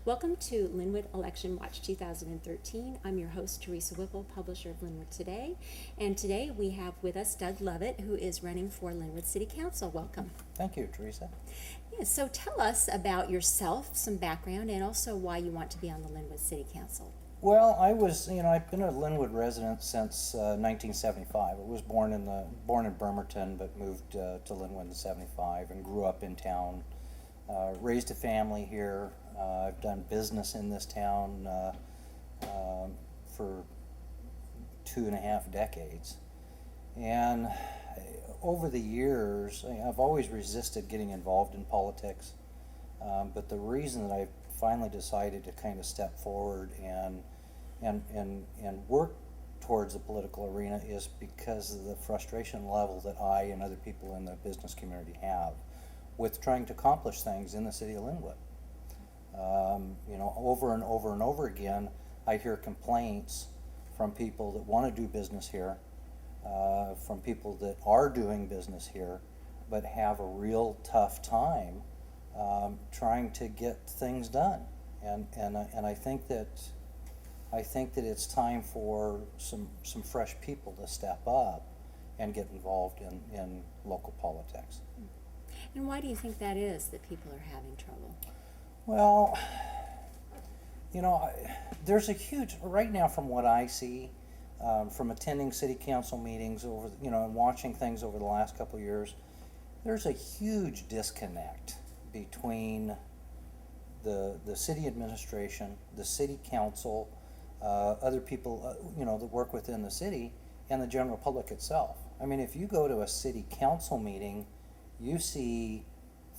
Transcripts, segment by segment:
Welcome to Lynnwood Election Watch 2013. I'm your host, Teresa Wippel, publisher of Lynnwood Today. And today we have with us Doug Lovitt, who is running for Lynnwood City Council. Welcome. Thank you, Teresa. Yeah, so tell us about yourself, some background, and also why you want to be on the Lynnwood City Council. Well, I've been a Lynnwood resident since 1975. I was born in Bremerton, but moved to Lynnwood in '75 and grew up in town. Raised a family here. I've done business in this town for 2.5 decades. And over the years, I've always resisted getting involved in politics. But the reason that I finally decided to kind of step forward and work towards the political arena is because of the frustration level that I and other people in the business community have with trying to accomplish things in the city of Lynnwood. Over and over and over again, I hear complaints from people that want to do business here, from people that are doing business here, but have a real tough time trying to get things done. And I think that it's time for some fresh people to step up and get involved in local politics. And why do you think that is, that people are having trouble? Well, there's a huge, right now from what I see, from attending city council meetings and watching things over the last couple of years, there's a huge disconnect between the city administration, the city council, other people, that work within the city, and the general public itself. I mean, if you go to a city council meeting, you see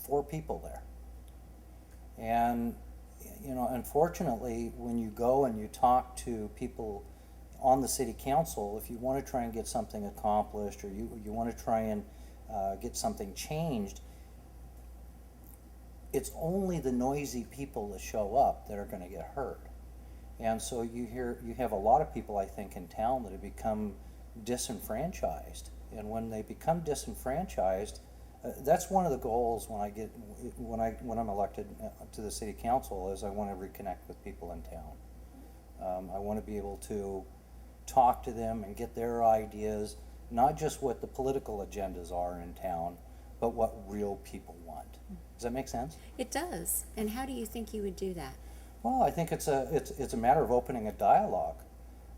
4 people there. And, unfortunately, when you go and you talk to people on the city council, if you want to try and get something accomplished or you want to try and get something changed, it's only the noisy people that show up that are going to get hurt. And so you have a lot of people, I think, in town that have become disenfranchised. And when they become disenfranchised, that's one of the goals when I'm elected to the city council, is I want to reconnect with people in town. I want to be able to talk to them and get their ideas, not just what the political agendas are in town, but what real people want. Does that make sense? It does. And how do you think you would do that? Well, I think it's a matter of opening a dialogue.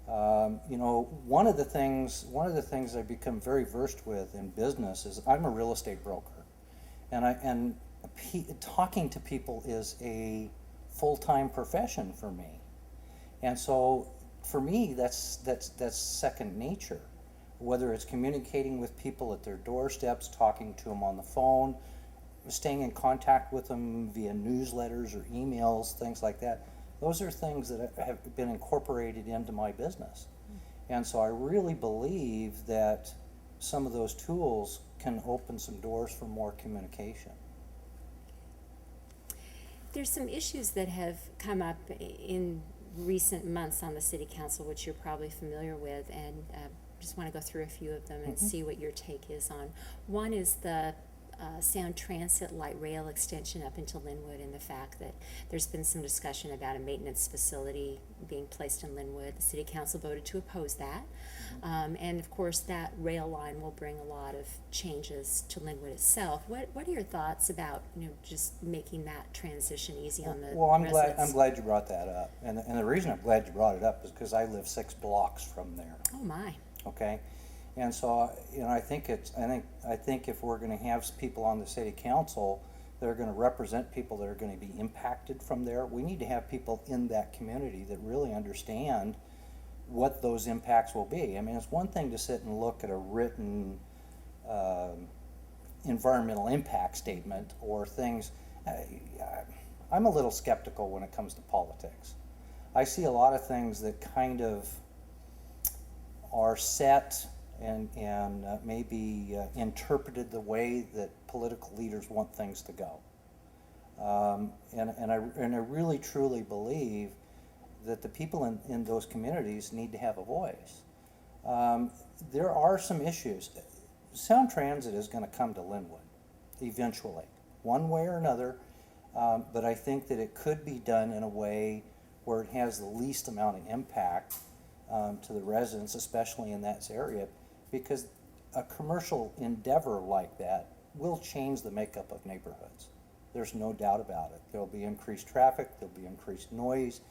One of the things I've become very versed with in business is I'm a real estate broker, and talking to people is a full-time profession for me, and so for me that's second nature. Whether it's communicating with people at their doorsteps, talking to them on the phone, staying in contact with them via newsletters or emails, things like that. Those are things that have been incorporated into my business. And so I really believe that some of those tools can open some doors for more communication. There's some issues that have come up in recent months on the City Council, which you're probably familiar with, and just want to go through a few of them and see what your take is on. One is the Sound Transit light rail extension up into Lynnwood, and the fact that there's been some discussion about a maintenance facility being placed in Lynnwood. The City Council voted to oppose that. And of course that rail line will bring a lot of changes to Lynnwood itself. What are your thoughts about just making that transition easy on the residents? I'm glad you brought that up. And the reason I'm glad you brought it up is because I live 6 blocks from there. Oh my. Okay? And so, I think if we're going to have people on the city council that are going to represent people that are going to be impacted from there, we need to have people in that community that really understand what those impacts will be. I mean, it's one thing to sit and look at a written environmental impact statement or things. I'm a little skeptical when it comes to politics. I see a lot of things that kind of are set and maybe interpreted the way that political leaders want things to go. And I really truly believe that the people in those communities need to have a voice. There are some issues. Sound Transit is going to come to Lynnwood eventually, one way or another. But I think that it could be done in a way where it has the least amount of impact to the residents, especially in that area, because a commercial endeavor like that will change the makeup of neighborhoods. There's no doubt about it. There'll be increased traffic, there'll be increased noise,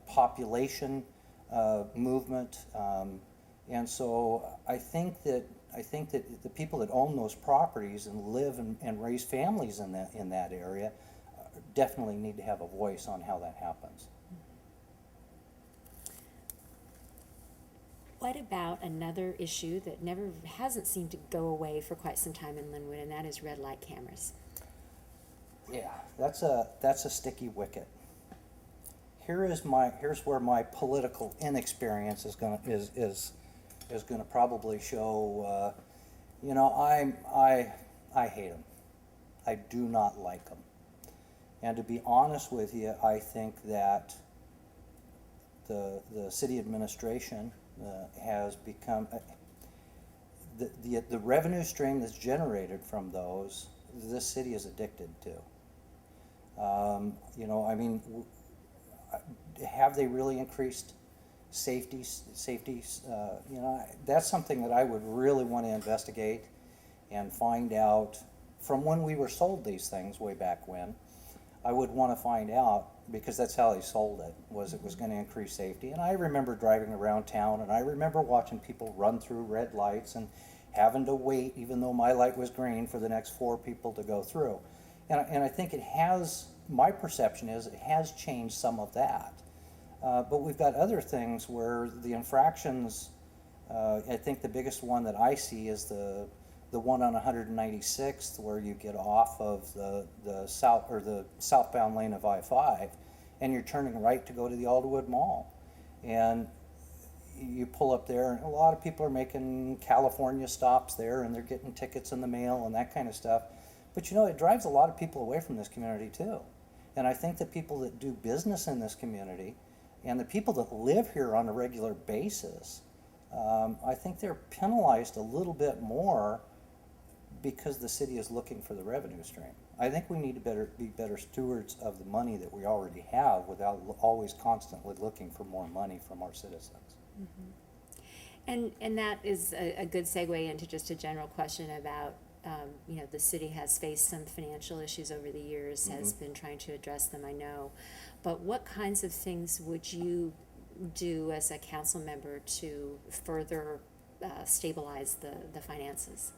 population movement, and so I think that the people that own those properties and live and raise families in that area definitely need to have a voice on how that happens. What about another issue that hasn't seemed to go away for quite some time in Lynnwood, and that is red light cameras? Yeah, that's a sticky wicket. Here's where my political inexperience is gonna probably show. I hate them. I do not like them. And to be honest with you, I think that the city administration has become the revenue stream that's generated from those. This city is addicted to. Have they really increased safety? That's something that I would really want to investigate and find out from when we were sold these things way back when. I would want to find out, because that's how they sold it, it was going to increase safety. And I remember driving around town, and I remember watching people run through red lights and having to wait, even though my light was green, for the next 4 people to go through. And I think my perception is it has changed some of that. But we've got other things where the infractions, I think the biggest one that I see is the one on 196th, where you get off of the southbound lane of I-5, and you're turning right to go to the Alderwood Mall. And you pull up there, and a lot of people are making California stops there, and they're getting tickets in the mail and that kind of stuff. But it drives a lot of people away from this community too. And I think the people that do business in this community and the people that live here on a regular basis, I think they're penalized a little bit more because the city is looking for the revenue stream. I think we need to be better stewards of the money that we already have without always constantly looking for more money from our citizens. Mm-hmm. And that is a good segue into just a general question about the city has faced some financial issues over the years, has been trying to address them, I know. But what kinds of things would you do as a council member to further stabilize the finances?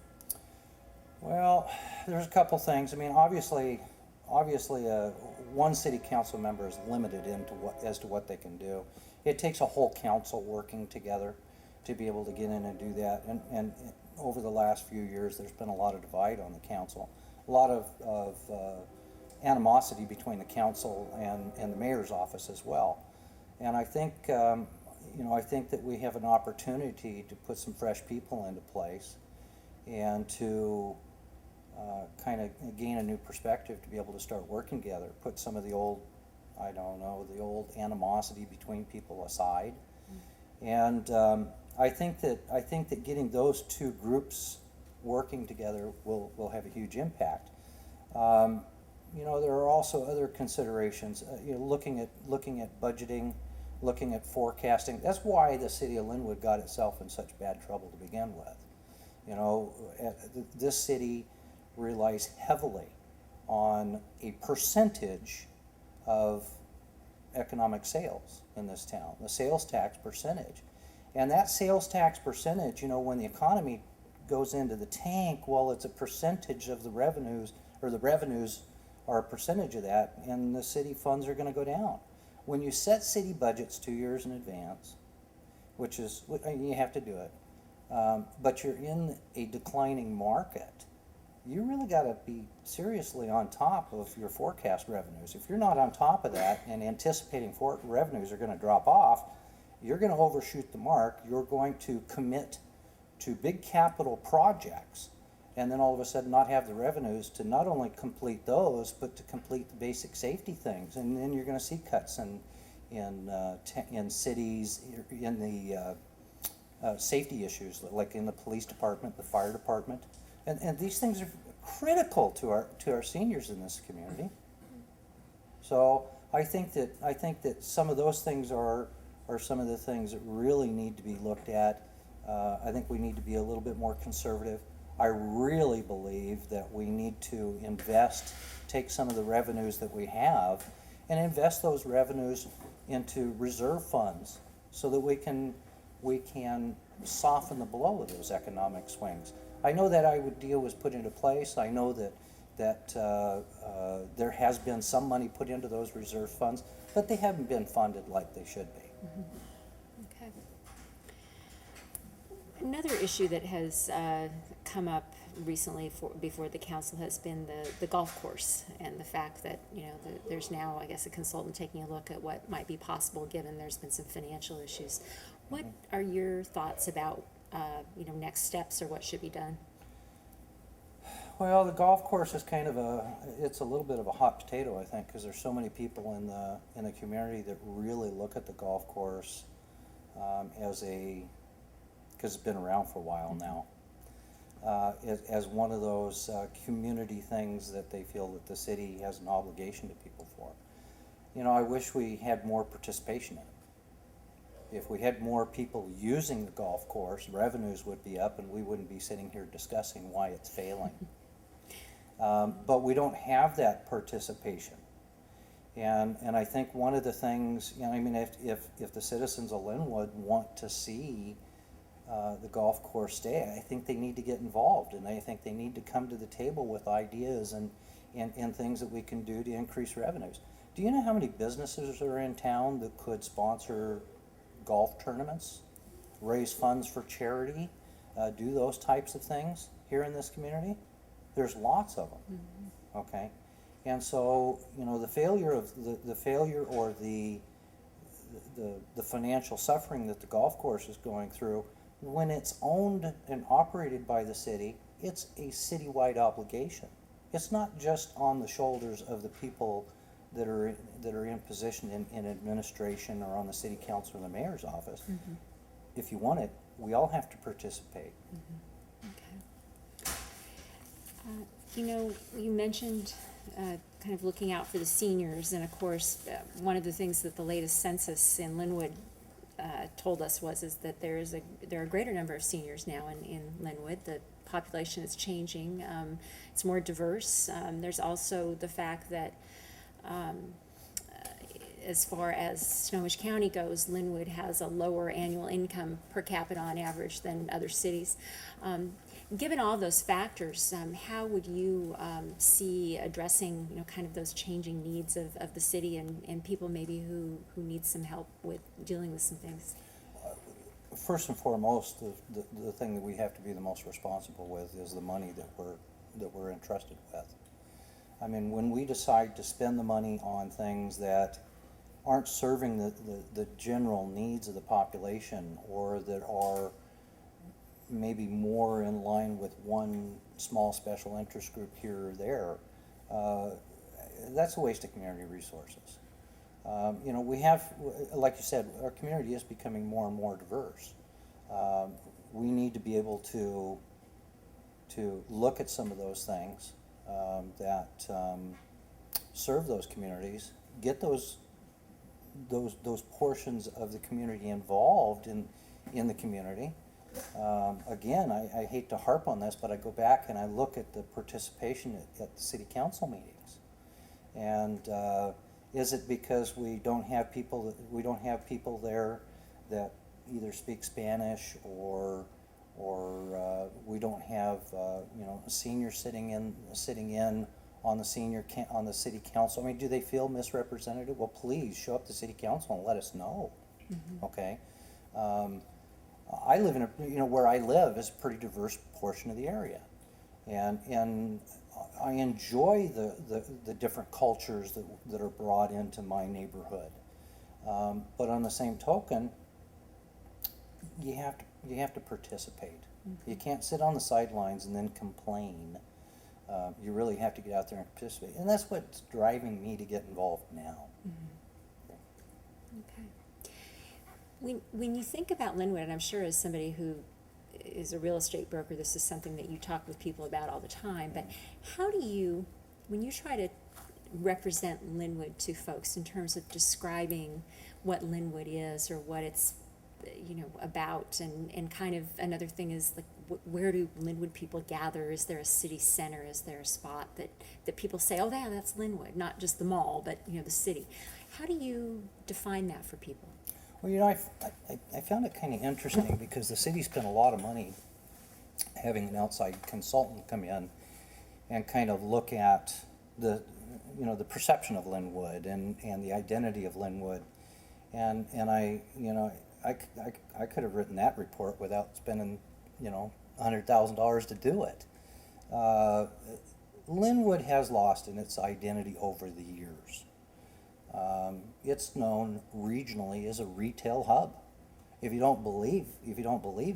Well, there's a couple things. I mean, obviously, one city council member is limited as to what they can do. It takes a whole council working together to be able to get in and do that. And over the last few years, there's been a lot of divide on the council, a lot of animosity between the council and the mayor's office as well. And I think I think that we have an opportunity to put some fresh people into place and to kind of gain a new perspective, to be able to start working together, put some of the old animosity between people aside. And I think that getting those two groups working together will have a huge impact. There are also other considerations. Looking at budgeting, looking at forecasting. That's why the city of Lynnwood got itself in such bad trouble to begin with. This city relies heavily on a percentage of economic sales in this town, the sales tax percentage. And that sales tax percentage, when the economy goes into the tank, well, it's a percentage of the revenues, or the revenues are a percentage of that, and the city funds are going to go down. When you set city budgets 2 years in advance, which is, you have to do it, but you're in a declining market, you really got to be seriously on top of your forecast revenues. If you're not on top of that and anticipating revenues are going to drop off, you're going to overshoot the mark. You're going to commit to big capital projects and then all of a sudden not have the revenues to not only complete those, but to complete the basic safety things. And then you're going to see cuts in cities, in the safety issues, like in the police department, the fire department. And these things critical to our seniors in this community. So I think that some of those things are some of the things that really need to be looked at. I think we need to be a little bit more conservative. I really believe that we need to take some of the revenues that we have and invest those revenues into reserve funds so that we can soften the blow of those economic swings. I know that idea was put into place. I know that there has been some money put into those reserve funds, but they haven't been funded like they should be. Okay. Another issue that has come up recently before the council has been the golf course, and the fact that, there's now, I guess, a consultant taking a look at what might be possible given there's been some financial issues. What are your thoughts about next steps or what should be done? Well, the golf course is it's a little bit of a hot potato, I think, because there's so many people in the community that really look at the golf course because it's been around for a while now, as one of those community things that they feel that the city has an obligation to people for. I wish we had more participation in it. If we had more people using the golf course, revenues would be up and we wouldn't be sitting here discussing why it's failing. But we don't have that participation. And I think one of the things, if the citizens of Lynnwood want to see the golf course stay, I think they need to get involved, and I think they need to come to the table with ideas and things that we can do to increase revenues. Do you know how many businesses are in town that could sponsor golf tournaments, raise funds for charity, do those types of things here in this community? There's lots of them. Mm-hmm. Okay, and so the failure or the financial suffering that the golf course is going through, when it's owned and operated by the city, it's a citywide obligation. It's not just on the shoulders of the people that are in position in administration or on the city council or the mayor's office. Mm-hmm. If you want it, we all have to participate. Mm-hmm. Okay. You mentioned kind of looking out for the seniors, and of course, one of the things that the latest census in Lynnwood told us is that there are a greater number of seniors now in Lynnwood. The population is changing. It's more diverse. There's also the fact that as far as Snohomish County goes, Lynnwood has a lower annual income per capita on average than other cities. Given all those factors, how would you see addressing kind of those changing needs of the city and people maybe who need some help with dealing with some things? First and foremost, the thing that we have to be the most responsible with is the money that we're entrusted with. I mean, when we decide to spend the money on things that aren't serving the general needs of the population, or that are maybe more in line with one small special interest group here or there, that's a waste of community resources. We have, like you said, our community is becoming more and more diverse. We need to be able to look at some of those things that serve those communities, get those portions of the community involved in the community. Again, I hate to harp on this, but I go back and I look at the participation at the city council meetings, and is it because we don't have people there that either speak Spanish, or we don't have a senior sitting in on the city council? I mean, do they feel misrepresented? Well, please show up to city council and let us know. Mm-hmm. Okay. I live in where I live is a pretty diverse portion of the area, and I enjoy the different cultures that are brought into my neighborhood. But on the same token, you have to participate. Mm-hmm. You can't sit on the sidelines and then complain. You really have to get out there and participate, and that's what's driving me to get involved now. Mm-hmm. Okay. When you think about Lynnwood, and I'm sure as somebody who is a real estate broker, this is something that you talk with people about all the time, but how do you, when you try to represent Lynnwood to folks in terms of describing what Lynnwood is or what it's, about, and kind of another thing is like, where do Lynnwood people gather? Is there a city center? Is there a spot that people say, oh yeah, that's Lynnwood, not just the mall, but the city? How do you define that for people? Well, I found it kind of interesting because the city spent a lot of money having an outside consultant come in and kind of look at the perception of Lynnwood and the identity of Lynnwood, and I could have written that report without spending $100,000 to do it. Lynnwood has lost in its identity over the years. It's known regionally as a retail hub. If you don't believe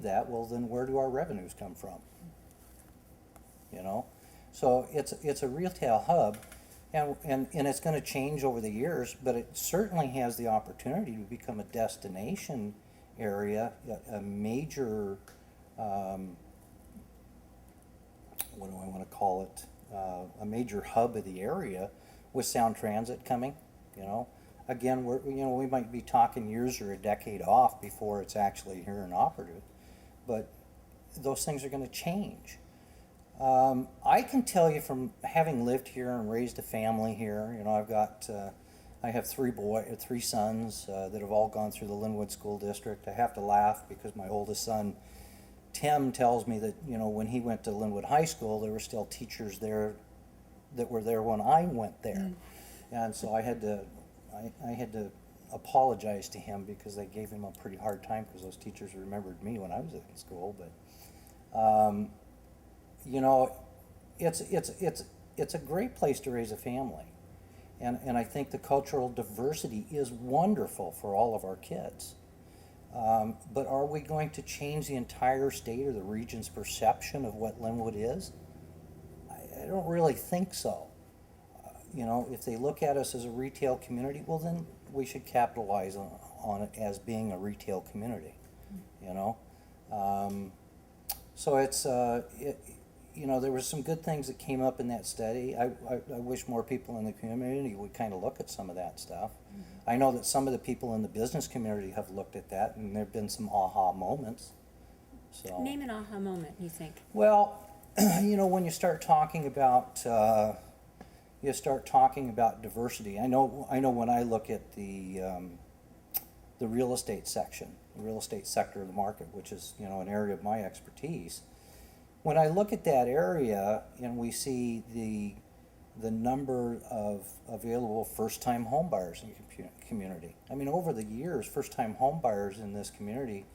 that, well, then where do our revenues come from? So it's a retail hub, and it's going to change over the years, but it certainly has the opportunity to become a destination area, a major, what do I want to call it, a major hub of the area with sound transit coming. Again, we might be talking years or a decade off before it's actually here and operative, but those things are going to change. I can tell you from having lived here and raised a family here, I have three sons that have all gone through the Lynnwood School District. I have to laugh because my oldest son, Tim, tells me that, when he went to Lynnwood High School, there were still teachers there that were there when I went there. And so I had to apologize to him because they gave him a pretty hard time because those teachers remembered me when I was in school. But, it's a great place to raise a family. And I think the cultural diversity is wonderful for all of our kids. But are we going to change the entire state or the region's perception of what Lynnwood is? I don't really think so. If they look at us as a retail community, well, then we should capitalize on it as being a retail community. So it's there were some good things that came up in that study. I wish more people in the community would kind of look at some of that stuff. Mm-hmm. I know that some of the people in the business community have looked at that, and there have been some aha moments. So name an aha moment, you think? Well, when you start talking about diversity. I know when I look at the real estate section, the real estate sector of the market, which is an area of my expertise. When I look at that area and we see the number of available first-time home buyers in the community. I mean, over the years, first-time home buyers in this community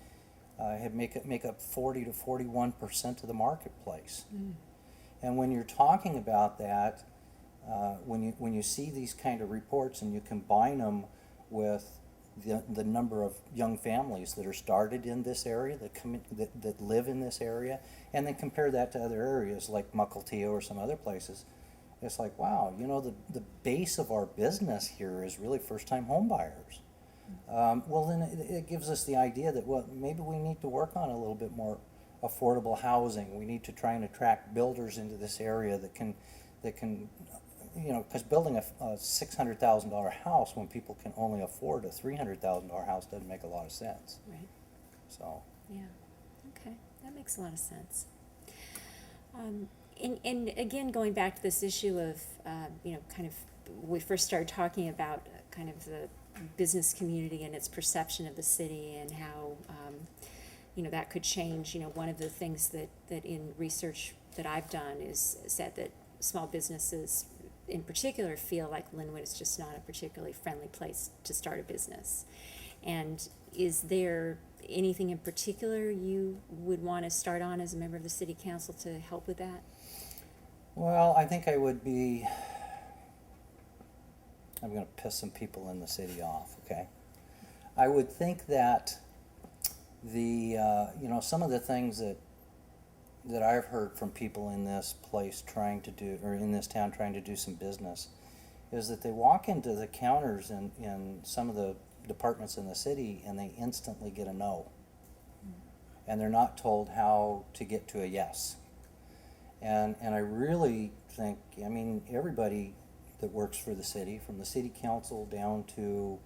make up 40 to 41% of the marketplace. Mm. And when you're talking about that, when you see these kind of reports and you combine them with the number of young families that are started in this area, that live in this area, and then compare that to other areas like Mukilteo or some other places, it's like, wow, the base of our business here is really first-time home buyers. Well, then it gives us the idea that, well, maybe we need to work on a little bit more affordable housing. We need to try and attract builders into this area that can because building a $600,000 house when people can only afford a $300,000 house doesn't make a lot of sense. Right. So. Yeah. Okay, that makes a lot of sense. And again, going back to this issue of, kind of, we first started talking about kind of the business community and its perception of the city and how, that could change. One of the things that in research that I've done is said that small businesses in particular feel like Lynnwood is just not a particularly friendly place to start a business. And is there anything in particular you would want to start on as a member of the city council to help with that? Well, I think I'm going to piss some people in the city off, okay? I would think that some of the things that I've heard from people in this place in this town trying to do some business is that they walk into the counters in some of the departments in the city and they instantly get a no. and they're not told how to get to a yes. And I really think, I mean, everybody that works for the city, from the city council down to,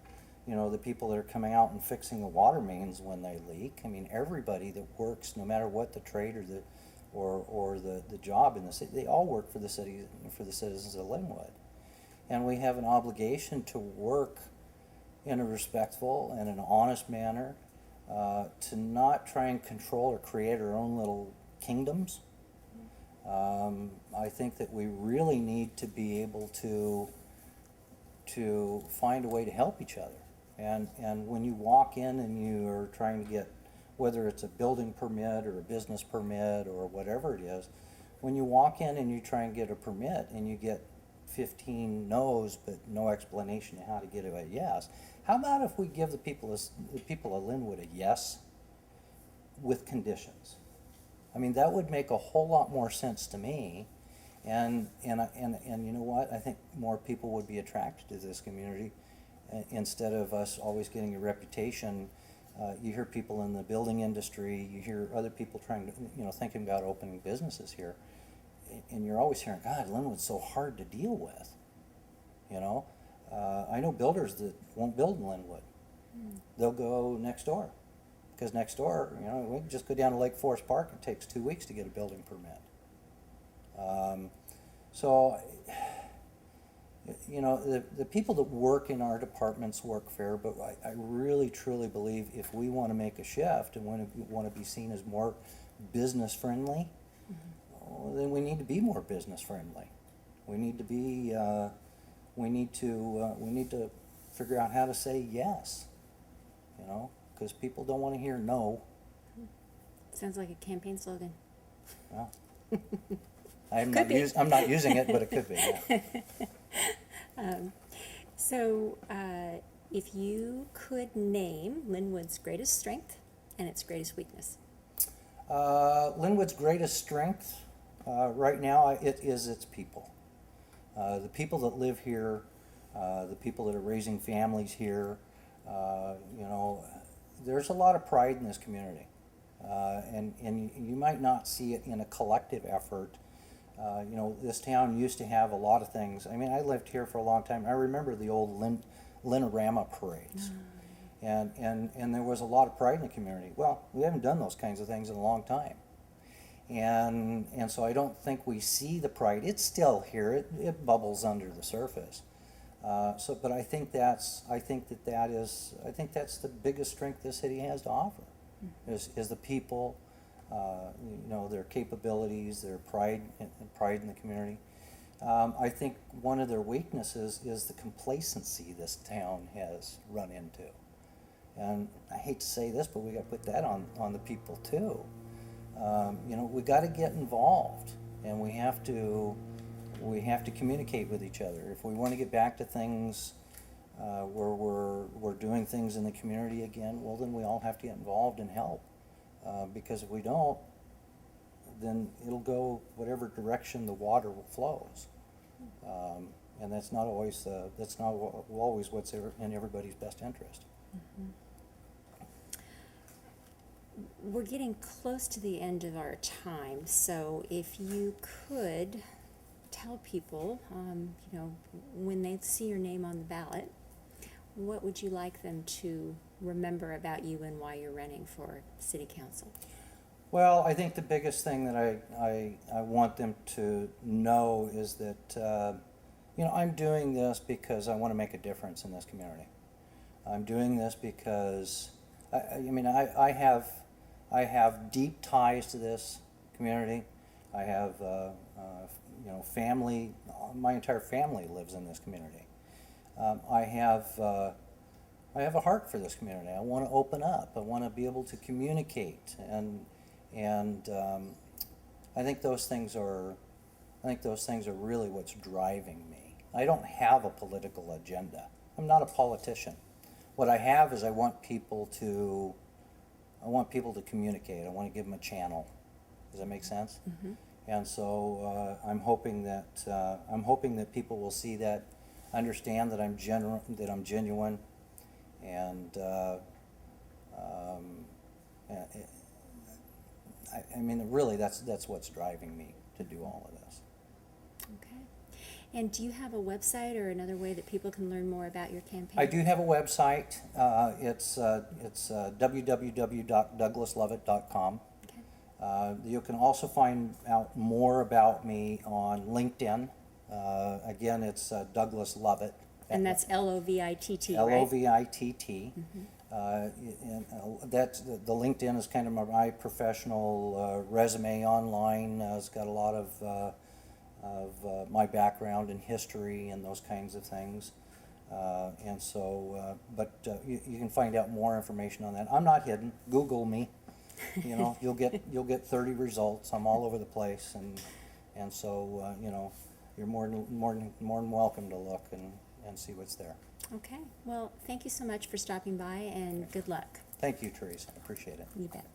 you know, the people that are coming out and fixing the water mains when they leak. I mean, everybody that works, no matter what the trade or the job in the city, they all work for the city, for the citizens of Lynnwood. And we have an obligation to work in a respectful and an honest manner, to not try and control or create our own little kingdoms. I think that we really need to be able to find a way to help each other. And when you walk in and you are trying to get, whether it's a building permit or a business permit or whatever it is, when you walk in and you try and get a permit and you get 15 no's but no explanation of how to get to a yes, how about if we give the people of Lynnwood a yes with conditions? I mean, that would make a whole lot more sense to me, and you know what? I think more people would be attracted to this community, instead of us always getting a reputation. You hear people in the building industry, you hear other people trying to, you know, thinking about opening businesses here, and you're always hearing, God, Lynnwood's so hard to deal with, you know? I know builders that won't build in Lynnwood. They'll go next door. Because next door, you know, we can just go down to Lake Forest Park. It takes 2 weeks to get a building permit. So, you know, the people that work in our departments work fair, but I really, truly believe if we want to make a shift and want to be seen as more business friendly, well, then we need to be more business friendly. We need to be, we need to figure out how to say yes, you know. Because people don't want to hear no. Sounds like a campaign slogan. Well, I'm not using it, but it could be. Yeah. So, if you could name Lynnwood's greatest strength and its greatest weakness. Lynnwood's greatest strength right now it is its people. The people that live here, the people that are raising families here. You know, there's a lot of pride in this community, and you might not see it in a collective effort. You know, this town used to have a lot of things. I mean, I lived here for a long time. I remember the old Lynnorama parades, and there was a lot of pride in the community. Well, we haven't done those kinds of things in a long time, and so I don't think we see the pride. It's still here. It bubbles under the surface. But I think that's the biggest strength this city has to offer, is the people, you know, their capabilities, their pride in the community. I think one of their weaknesses is the complacency this town has run into, and I hate to say this, but we got to put that on the people too. You know, we got to get involved, and we have to communicate with each other. If we want to get back to things where we're doing things in the community again, well, then we all have to get involved and help. Because if we don't, then it'll go whatever direction the water flows. And that's not always what's in everybody's best interest. Mm-hmm. We're getting close to the end of our time, so if you could tell people, you know, when they see your name on the ballot, what would you like them to remember about you and why you're running for city council? Well, I think the biggest thing that I want them to know is that, you know, I'm doing this because I want to make a difference in this community. I'm doing this because, I have deep ties to this community. I have, you know, family. My entire family lives in this community. I have a heart for this community. I want to open up. I want to be able to communicate, and I think those things are really what's driving me. I don't have a political agenda. I'm not a politician. What I have is I want people to communicate. I want to give them a channel. Does that make sense? Mm-hmm. And so I'm hoping that people will see that, understand that I'm genuine, and I mean, really, that's what's driving me to do all of this. Okay. And do you have a website or another way that people can learn more about your campaign? I do have a website. It's www.douglaslovitt.com. Okay. You can also find out more about me on LinkedIn. Again, it's Douglas Lovitt. And that's Lovitt, right? Lovitt. That's the LinkedIn is kind of my professional resume online. It's got a lot of my background and history and those kinds of things. And so, you can find out more information on that. I'm not hidden. Google me. You know, you'll get 30 results. I'm all over the place, and so you know, you're more than welcome to look and see what's there. Okay. Well, thank you so much for stopping by, and good luck. Thank you, Teresa. I appreciate it. You bet.